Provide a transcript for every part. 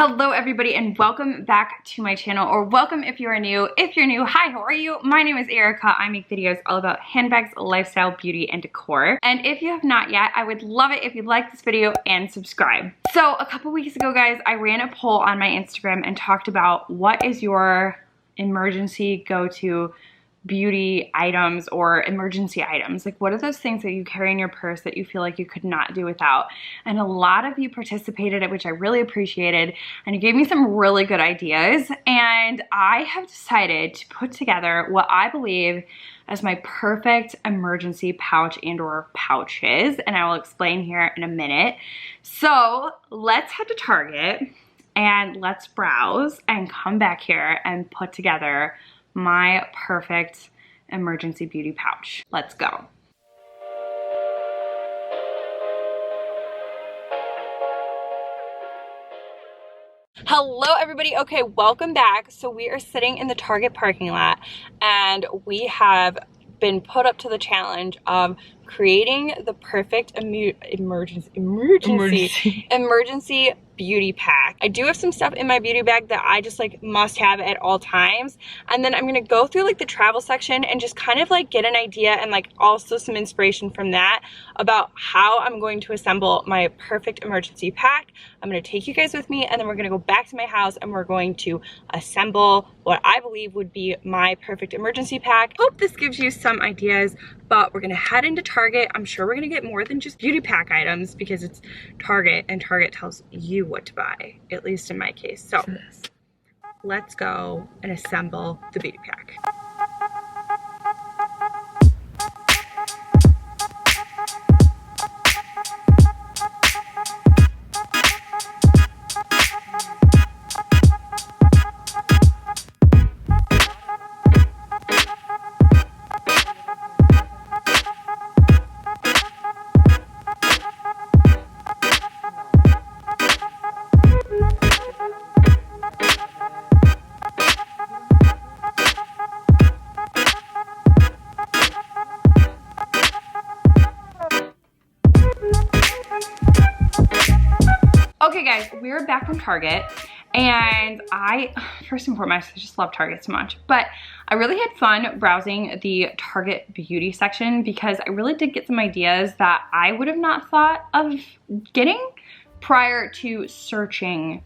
Hello everybody and welcome back to my channel, or welcome if you are new. If you're new, hi, how are you? My name is Erica. I make videos all about handbags, lifestyle, beauty, and decor. And if you have not yet, I would love it if you'd like this video and subscribe. So a couple weeks ago, guys, I ran a poll on my Instagram and talked about what is your emergency go-to beauty items or emergency items. Like, what are those things that you carry in your purse that you feel like you could not do without? And a lot of you participated, which I really appreciated, and you gave me some really good ideas. And I have decided to put together what I believe as my perfect emergency pouch and or pouches, and I will explain here in a minute. So let's head to Target and let's browse and come back here and put together my perfect emergency beauty pouch. Let's go. Hello everybody. Okay, welcome back. So we are sitting in the Target parking lot and we have been put up to the challenge of creating the perfect emergency beauty pack. I do have some stuff in my beauty bag that I just like must have at all times, and then I'm gonna go through like the travel section and just kind of like get an idea and like also some inspiration from that about how I'm going to assemble my perfect emergency pack. I'm gonna take you guys with me, and then we're gonna go back to my house and we're going to assemble what I believe would be my perfect emergency pack. Hope this gives you some ideas, but we're gonna head into Target. I'm sure we're gonna get more than just beauty pack items because it's Target and Target tells you what to buy, at least in my case. So let's go and assemble the beauty pack. Okay guys, we're back from Target, and first and foremost, I just love Target so much, but I really had fun browsing the Target beauty section because I really did get some ideas that I would have not thought of getting prior to searching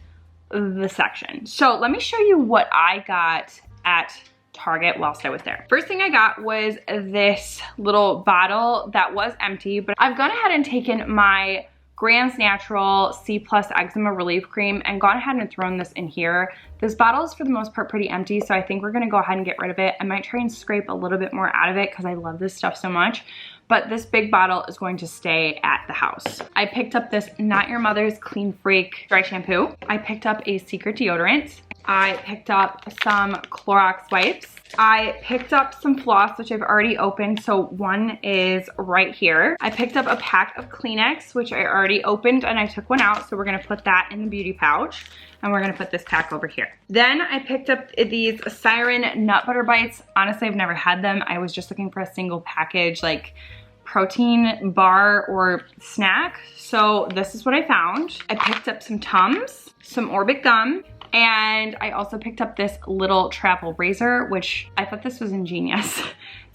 the section. So let me show you what I got at Target whilst I was there. First thing I got was this little bottle that was empty, but I've gone ahead and taken my Grand's Natural C+ Eczema Relief Cream and gone ahead and thrown this in here. This bottle is for the most part pretty empty, so I think we're gonna go ahead and get rid of it. I might try and scrape a little bit more out of it because I love this stuff so much, but this big bottle is going to stay at the house. I picked up this Not Your Mother's Clean Freak dry shampoo. I picked up a Secret deodorant. I picked up some Clorox wipes. I picked up some floss, which I've already opened, so one is right here. I picked up a pack of Kleenex, which I already opened, and I took one out, so we're gonna put that in the beauty pouch, and we're gonna put this pack over here. Then I picked up these Siren Nut Butter Bites. Honestly, I've never had them. I was just looking for a single package, like protein bar or snack, so this is what I found. I picked up some Tums, some Orbit gum, and I also picked up this little travel razor, which I thought this was ingenious.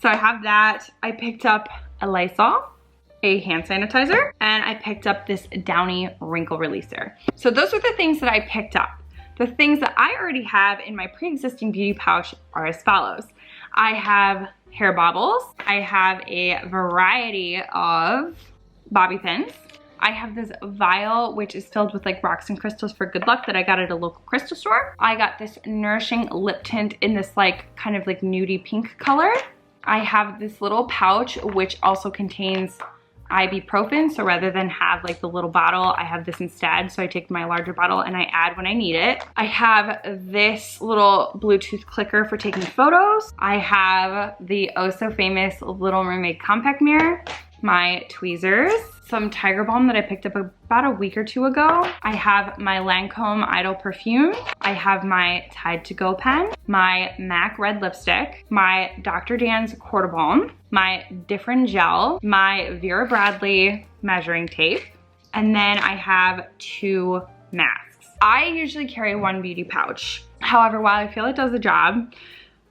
So I have that. I picked up a Lysol, a hand sanitizer, and I picked up this Downy wrinkle releaser. So those are the things that I picked up. The things that I already have in my pre-existing beauty pouch are as follows. I have hair bobbles. I have a variety of bobby pins. I have this vial, which is filled with like rocks and crystals for good luck that I got at a local crystal store. I got this nourishing lip tint in this like kind of like nudie pink color. I have this little pouch, which also contains ibuprofen. So rather than have like the little bottle, I have this instead. So I take my larger bottle and I add when I need it. I have this little Bluetooth clicker for taking photos. I have the oh so famous Little Mermaid compact mirror, my tweezers, some Tiger Balm that I picked up about a week or two ago. I have my Lancome Idol perfume. I have my Tide to Go pen, my MAC red lipstick, my Dr. Dan's Quarter Balm, my Different gel, my Vera Bradley measuring tape, and then I have 2 masks. I usually carry one beauty pouch. However, while I feel it does the job,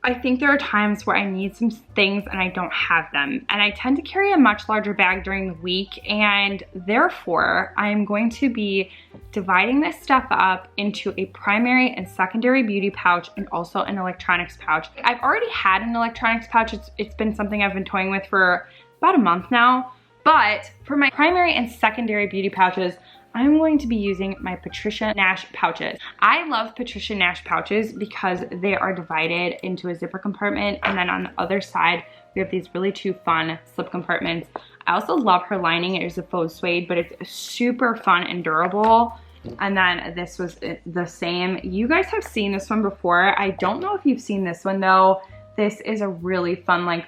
I think there are times where I need some things and I don't have them. And I tend to carry a much larger bag during the week, and therefore I'm going to be dividing this stuff up into a primary and secondary beauty pouch and also an electronics pouch. I've already had an electronics pouch. It's been something I've been toying with for about a month now. But for my primary and secondary beauty pouches, I'm going to be using my Patricia Nash pouches. I love Patricia Nash pouches because they are divided into a zipper compartment, and then on the other side, we have these really two fun slip compartments. I also love her lining. It is a faux suede, but it's super fun and durable. And then this was the same. You guys have seen this one before. I don't know if you've seen this one though. This is a really fun, like,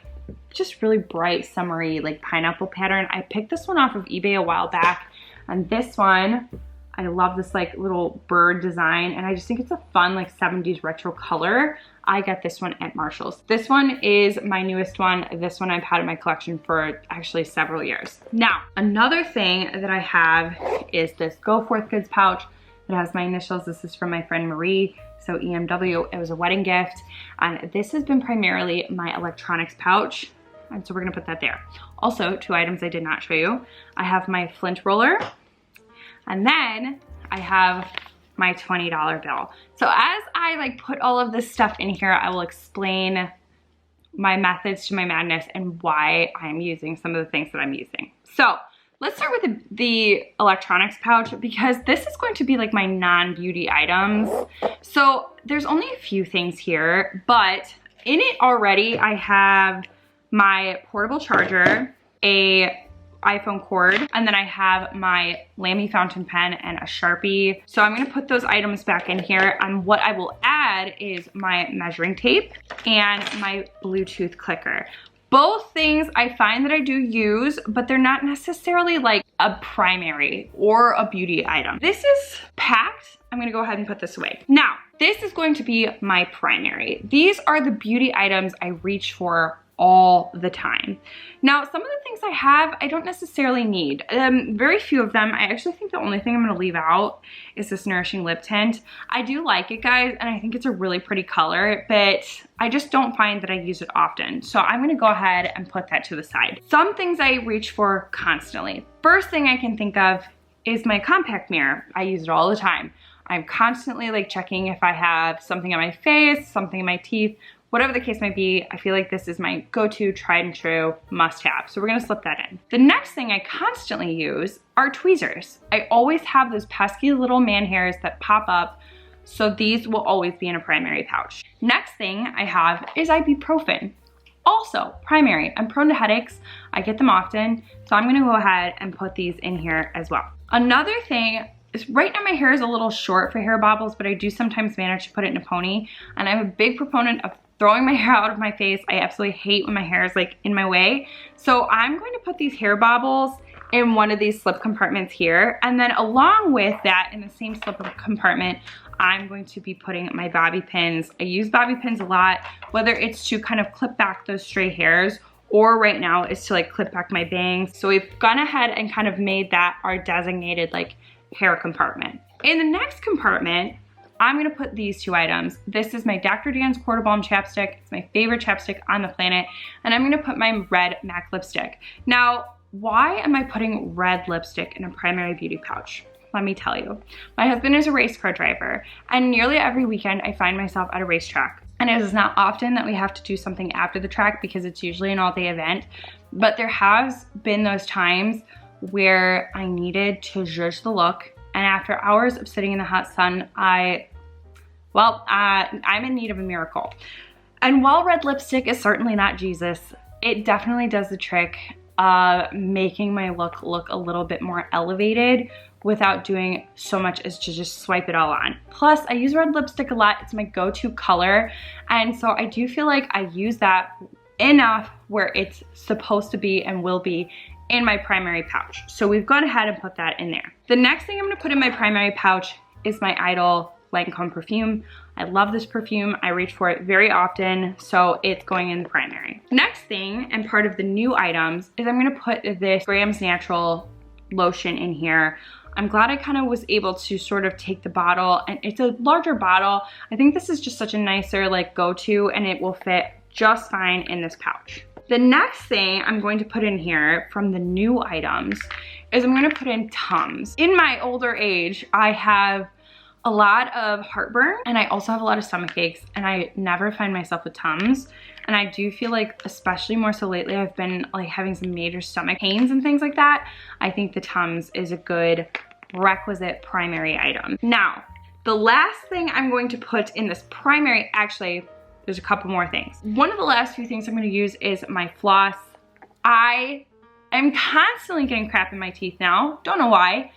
just really bright, summery, like pineapple pattern. I picked this one off of eBay a while back. And this one, I love this like little bird design, and I just think it's a fun like 70s retro color. I got this one at Marshall's. This one is my newest one. This one I've had in my collection for actually several years. Now, another thing that I have is this Go Forth Goods pouch. It has my initials. This is from my friend Marie, so EMW. It was a wedding gift, and this has been primarily my electronics pouch. And so we're gonna put that there. Also, two items I did not show you. I have my Flint roller, and then I have my $20 bill. So as I like put all of this stuff in here, I will explain my methods to my madness and why I'm using some of the things that I'm using. So let's start with the electronics pouch, because this is going to be like my non-beauty items. So there's only a few things here, but in it already I have my portable charger, a iPhone cord, and then I have my Lamy fountain pen and a Sharpie. So I'm gonna put those items back in here, and what I will add is my measuring tape and my Bluetooth clicker. Both things I find that I do use, but they're not necessarily like a primary or a beauty item. This is packed. I'm gonna go ahead and put this away. Now, this is going to be my primary. These are the beauty items I reach for all the time. Now, some of the things I have, I don't necessarily need. Very few of them. I actually think the only thing I'm gonna leave out is this Nourishing Lip Tint. I do like it, guys, and I think it's a really pretty color, but I just don't find that I use it often. So I'm gonna go ahead and put that to the side. Some things I reach for constantly. First thing I can think of is my compact mirror. I use it all the time. I'm constantly like checking if I have something on my face, something in my teeth, whatever the case might be. I feel like this is my go-to, tried and true, must-have. So we're gonna slip that in. The next thing I constantly use are tweezers. I always have those pesky little man hairs that pop up, so these will always be in a primary pouch. Next thing I have is ibuprofen. Also primary. I'm prone to headaches. I get them often, so I'm gonna go ahead and put these in here as well. Another thing is, right now my hair is a little short for hair bobbles, but I do sometimes manage to put it in a pony, and I'm a big proponent of throwing my hair out of my face. I absolutely hate when my hair is like in my way. So I'm going to put these hair bobbles in one of these slip compartments here. And then along with that, in the same slip compartment, I'm going to be putting my bobby pins. I use bobby pins a lot, whether it's to kind of clip back those stray hairs, or right now is to like clip back my bangs. So we've gone ahead and kind of made that our designated like hair compartment. In the next compartment, I'm gonna put these two items. This is my Dr. Dan's Quarter Balm chapstick. It's my favorite chapstick on the planet. And I'm gonna put my red MAC lipstick. Now, why am I putting red lipstick in a primary beauty pouch? Let me tell you. My husband is a race car driver, and nearly every weekend I find myself at a racetrack. And it is not often that we have to do something after the track because it's usually an all-day event. But there has been those times where I needed to zhuzh the look, and after hours of sitting in the hot sun, I'm in need of a miracle. And while red lipstick is certainly not Jesus, it definitely does the trick of making my look a little bit more elevated without doing so much as to just swipe it all on. Plus, I use red lipstick a lot. It's my go-to color. And so I do feel like I use that enough where it's supposed to be and will be in my primary pouch. So we've gone ahead and put that in there. The next thing I'm gonna put in my primary pouch is my Idol Lancome perfume. I love this perfume. I reach for it very often, so it's going in the primary. Next thing, and part of the new items, is I'm gonna put this Graham's Natural lotion in here. I'm glad I kind of was able to sort of take the bottle, and it's a larger bottle. I think this is just such a nicer like go-to, and it will fit just fine in this pouch. The next thing I'm going to put in here from the new items is I'm gonna put in Tums. In my older age, I have a lot of heartburn and I also have a lot of stomach aches, and I never find myself with Tums. And I do feel like, especially more so lately, I've been like having some major stomach pains and things like that. I think the Tums is a good requisite primary item. Now, the last thing I'm going to put in this primary, actually, there's a couple more things. One of the last few things I'm gonna use is my floss. I am constantly getting crap in my teeth now. Don't know why.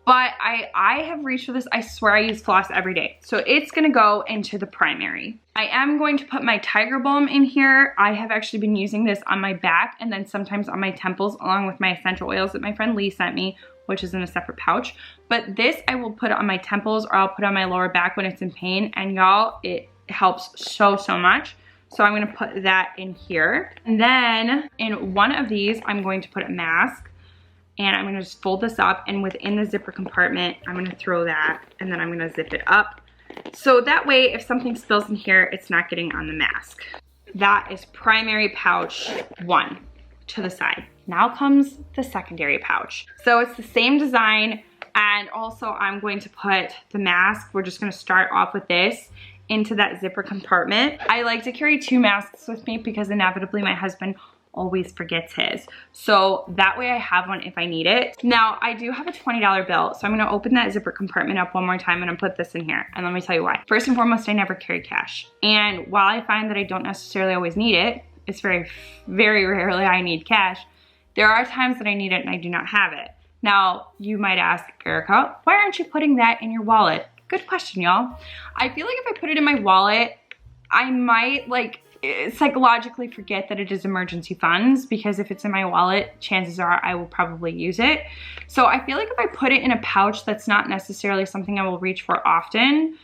But I have reached for this. I swear I use floss every day. So it's gonna go into the primary. I am going to put my Tiger Balm in here. I have actually been using this on my back and then sometimes on my temples, along with my essential oils that my friend Lee sent me, which is in a separate pouch. But this I will put on my temples, or I'll put on my lower back when it's in pain. And y'all, it helps so much. So I'm gonna put that in here. And then in one of these, I'm going to put a mask. And I'm gonna just fold this up, and within the zipper compartment, I'm gonna throw that, and then I'm gonna zip it up. So that way, if something spills in here, it's not getting on the mask. That is primary pouch 1 to the side. Now comes the secondary pouch. So it's the same design, and also I'm going to put the mask. We're just gonna start off with this into that zipper compartment. I like to carry 2 masks with me because inevitably my husband always forgets his. So that way I have one if I need it. Now I do have a $20 bill, so I'm gonna open that zipper compartment up one more time and I'm put this in here. And let me tell you why. First and foremost, I never carry cash. And while I find that I don't necessarily always need it, it's very rarely I need cash, there are times that I need it and I do not have it. Now you might ask, Erica, why aren't you putting that in your wallet? Good question, y'all. I feel like if I put it in my wallet, I might like psychologically forget that it is emergency funds, because if it's in my wallet, chances are I will probably use it. So I feel like if I put it in a pouch that's not necessarily something I will reach for often,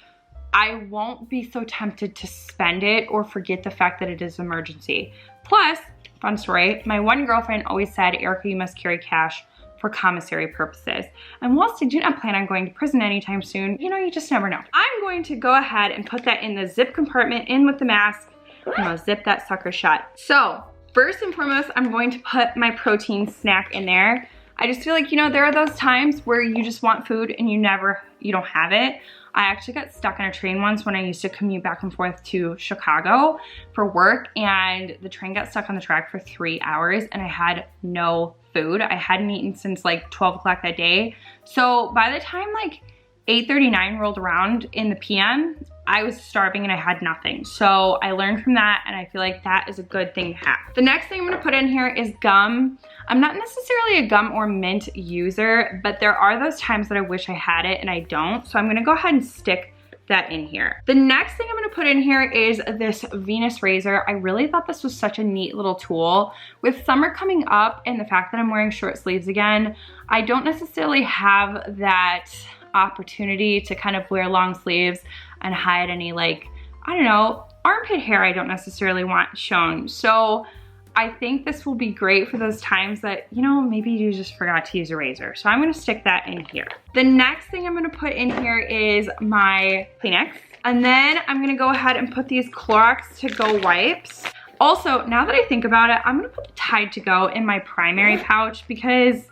I won't be so tempted to spend it or forget the fact that it is emergency. Plus, fun story, my one girlfriend always said, Erica, you must carry cash for commissary purposes. And whilst I do not plan on going to prison anytime soon, you know, you just never know. I'm going to go ahead and put that in the zip compartment in with the mask. I'm gonna zip that sucker shut. So first and foremost, I'm going to put my protein snack in there. I just feel like, you know, there are those times where you just want food and you don't have it. I actually got stuck on a train once when I used to commute back and forth to Chicago for work, and the train got stuck on the track for 3 hours and I had no food. I hadn't eaten since like 12 o'clock that day. So by the time like 8:39 rolled around in the PM, I was starving and I had nothing. So I learned from that, and I feel like that is a good thing to have. The next thing I'm gonna put in here is gum. I'm not necessarily a gum or mint user, but there are those times that I wish I had it and I don't. So I'm gonna go ahead and stick that in here. The next thing I'm gonna put in here is this Venus razor. I really thought this was such a neat little tool. With summer coming up and the fact that I'm wearing short sleeves again, I don't necessarily have that opportunity to kind of wear long sleeves and hide any, like, I don't know, armpit hair I don't necessarily want shown. So I think this will be great for those times that, you know, maybe you just forgot to use a razor. So I'm gonna stick that in here. The next thing I'm gonna put in here is my Kleenex. And then I'm gonna go ahead and put these Clorox To Go wipes. Also, now that I think about it, I'm gonna put the Tide To Go in my primary pouch because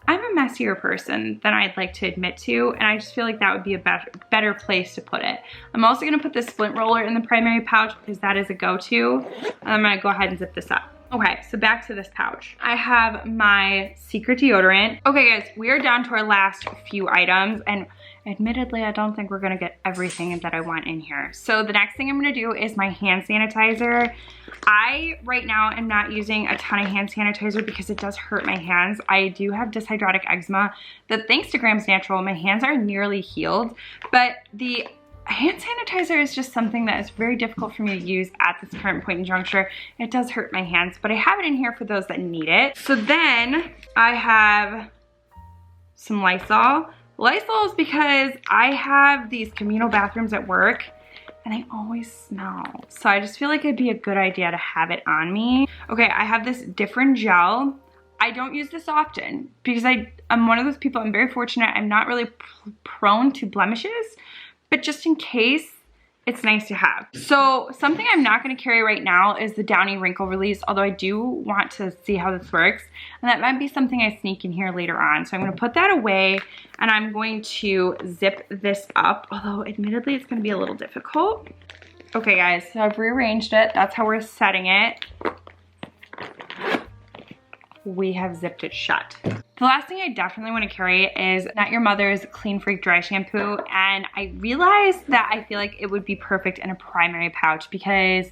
I'm a messier person than I'd like to admit to, and I just feel like that would be a better place to put it. I'm also gonna put the Splint Roller in the primary pouch because that is a go-to. I'm gonna go ahead and zip this up. Okay, so back to this pouch. I have my Secret deodorant. Okay guys, we are down to our last few items, and admittedly, I don't think we're gonna get everything that I want in here. So the next thing I'm gonna do is my hand sanitizer. I, right now, am not using a ton of hand sanitizer because it does hurt my hands. I do have dyshydrotic eczema that, thanks to Graham's Natural, my hands are nearly healed. But the hand sanitizer is just something that is very difficult for me to use at this current point in juncture. It does hurt my hands, but I have it in here for those that need it. So then I have some Lysol. Lysol is because I have these communal bathrooms at work and I always smell. So I just feel like it'd be a good idea to have it on me. Okay, I have this different gel. I don't use this often because I'm one of those people, I'm very fortunate, I'm not really prone to blemishes, but just in case, it's nice to have. So something I'm not gonna carry right now is the Downy Wrinkle Release, although I do want to see how this works. And that might be something I sneak in here later on. So I'm gonna put that away and I'm going to zip this up, although admittedly it's gonna be a little difficult. Okay guys, so I've rearranged it. That's how we're setting it. We have zipped it shut. The last thing I definitely want to carry is Not Your Mother's Clean Freak Dry Shampoo, and I realized that I feel like it would be perfect in a primary pouch because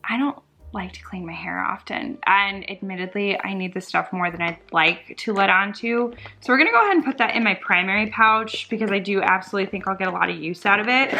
I don't like to clean my hair often, and admittedly I need this stuff more than I'd like to let onto. So we're gonna go ahead and put that in my primary pouch because I do absolutely think I'll get a lot of use out of it,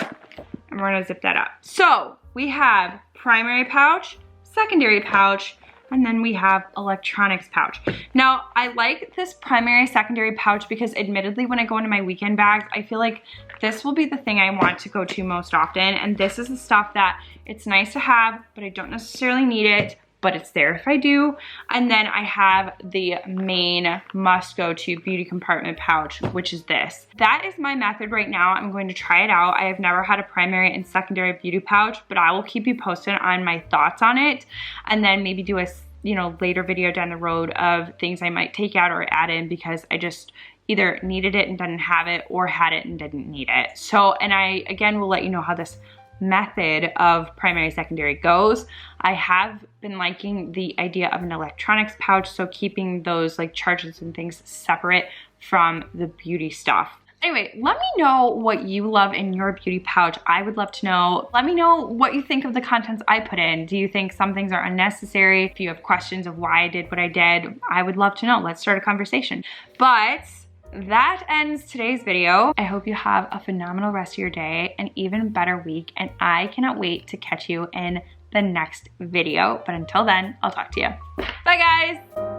and we're gonna zip that up. So we have primary pouch, secondary pouch, and then we have electronics pouch. Now, I like this primary secondary pouch because admittedly when I go into my weekend bags, I feel like this will be the thing I want to go to most often. And this is the stuff that it's nice to have, but I don't necessarily need it, but it's there if I do. And then I have the main must go to beauty compartment pouch, which is this. That is my method right now. I'm going to try it out. I have never had a primary and secondary beauty pouch, but I will keep you posted on my thoughts on it. And then maybe do a later video down the road of things I might take out or add in because I just either needed it and didn't have it or had it and didn't need it. So, and I, again, will let you know how this method of primary secondary goes. I have been liking the idea of an electronics pouch, so keeping those like chargers and things separate from the beauty stuff. Anyway, let me know what you love in your beauty pouch. I would love to know. Let me know what you think of the contents I put in. Do you think some things are unnecessary? If you have questions of why I did what I did, I would love to know. Let's start a conversation. But that ends today's video. I hope you have a phenomenal rest of your day, an even better week, and I cannot wait to catch you in the next video. But until then, I'll talk to you. Bye guys.